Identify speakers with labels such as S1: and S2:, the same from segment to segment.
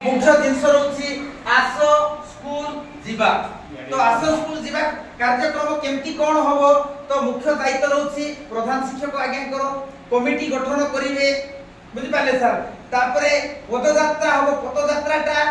S1: मुख्य जिनस रहउछि आसो स्कूल जीवा तो आसो स्कूल जीवा कार्यक्रम केमती कोन होबो तो मुख्य दायित्व रहउछि प्रधान शिक्षक आज्ञाकर कमिटी गठन करिवे बुझि पाले सर तापरे पदयात्रा होबो पदयात्राटा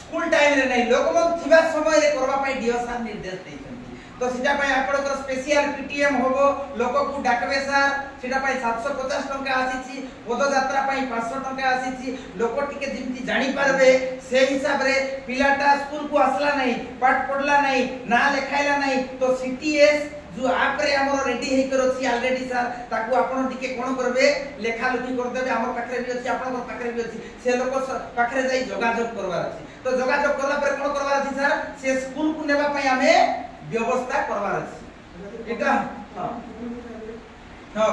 S1: स्कूल टाइम रे नै लोकमन थिबा समय रे करबा पई डीओ सर निर्देश दैछन्ति तो सिटा पई आपनकर स्पेशल पीटीएम होबो लोक को डाकबे सर सिटा पई 750 टंका आसीछि पदयात्रा पई 500 टंका आसीछि लोक टिके जिमती जानि पारबे से हिसाब रे पिलाटा स्कूल को आसला नै पाठ पढला नै ना लेखाइला नै तो सीटीएस जो आप रे हमर रेडी हे कर अछि ऑलरेडी सर ताकू आपण टिके कोन करबे लेखा लुकी कर देबे हमर पाखरे भी अछि आपण पाखरे भी अछि से लोक पाखरे जाई जोगाजोग करबार अछि तो जोगाजोग करला पर कोन करबार अछि सर से स्कूल को नेबा पई हमें व्यवस्था करबार अछि एटा हां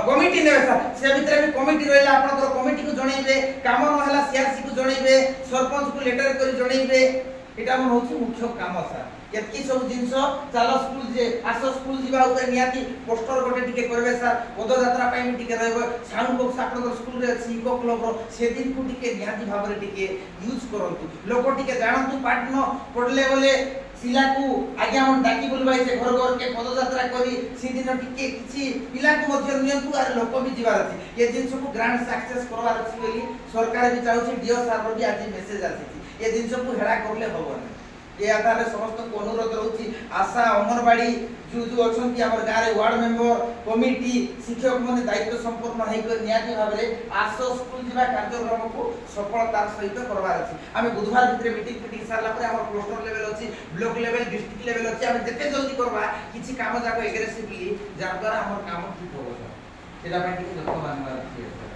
S1: कमिटी ने सर से भीतर भी कमिटी रहला आपण कमिटी को जणैबे काम न हला सीआरसी को जणैबे सरपंच को लेटर करी जणैबे एटा मन होछि मुख्य काम सर केतकी सब जिंस चालो स्कूल जे आसो स्कूल जीवा ऊपर नियाती पोस्टर गोटे टिके करबे सर पदयात्रा पई टिके रहबो साउंड बॉक्स आपण स्कूल रे अछि इको क्लब रो से दिन को टिके नियाती भाबरे टिके यूज करंतु लोक टिके जानंतु पाठ न पढले बोले सिला को आज्ञा मन डाकी बोलबाई से घर घर के पदयात्रा करी सी दिन टिके किछि पिला को मध्य नियंतु आर लोक भी जीवार अछि ये जिंस को ग्रांड सक्सेस करवार अछि बोली सरकार भी चाहूछि डीओ सर भी आज मेसेज आछि ये जिंस को हेडा करले होबो ये आधार समस्त को अनुरोध रहउछि आशा अंगनवाड़ी जो अछंती हमर गारे वार्ड मेंबर कमिटी शिक्षक माने दायित्व संपूर्ण हे कर नियाती भाबरे आसो स्कूल जीवा कार्यक्रम को सफलतार सहित करबार अछि आमे बुधवार भितरे मीटिंग सारला पर हमर क्लस्टर लेवल अछि ब्लॉक लेवल डिस्ट्रिक्ट लेवल अछि आमे जते जल्दी करबा किछि काम जाको एग्रेसिवली जार द्वारा हमर काम ठीक होबो सेटा पय कि जत्तो मानबार अछि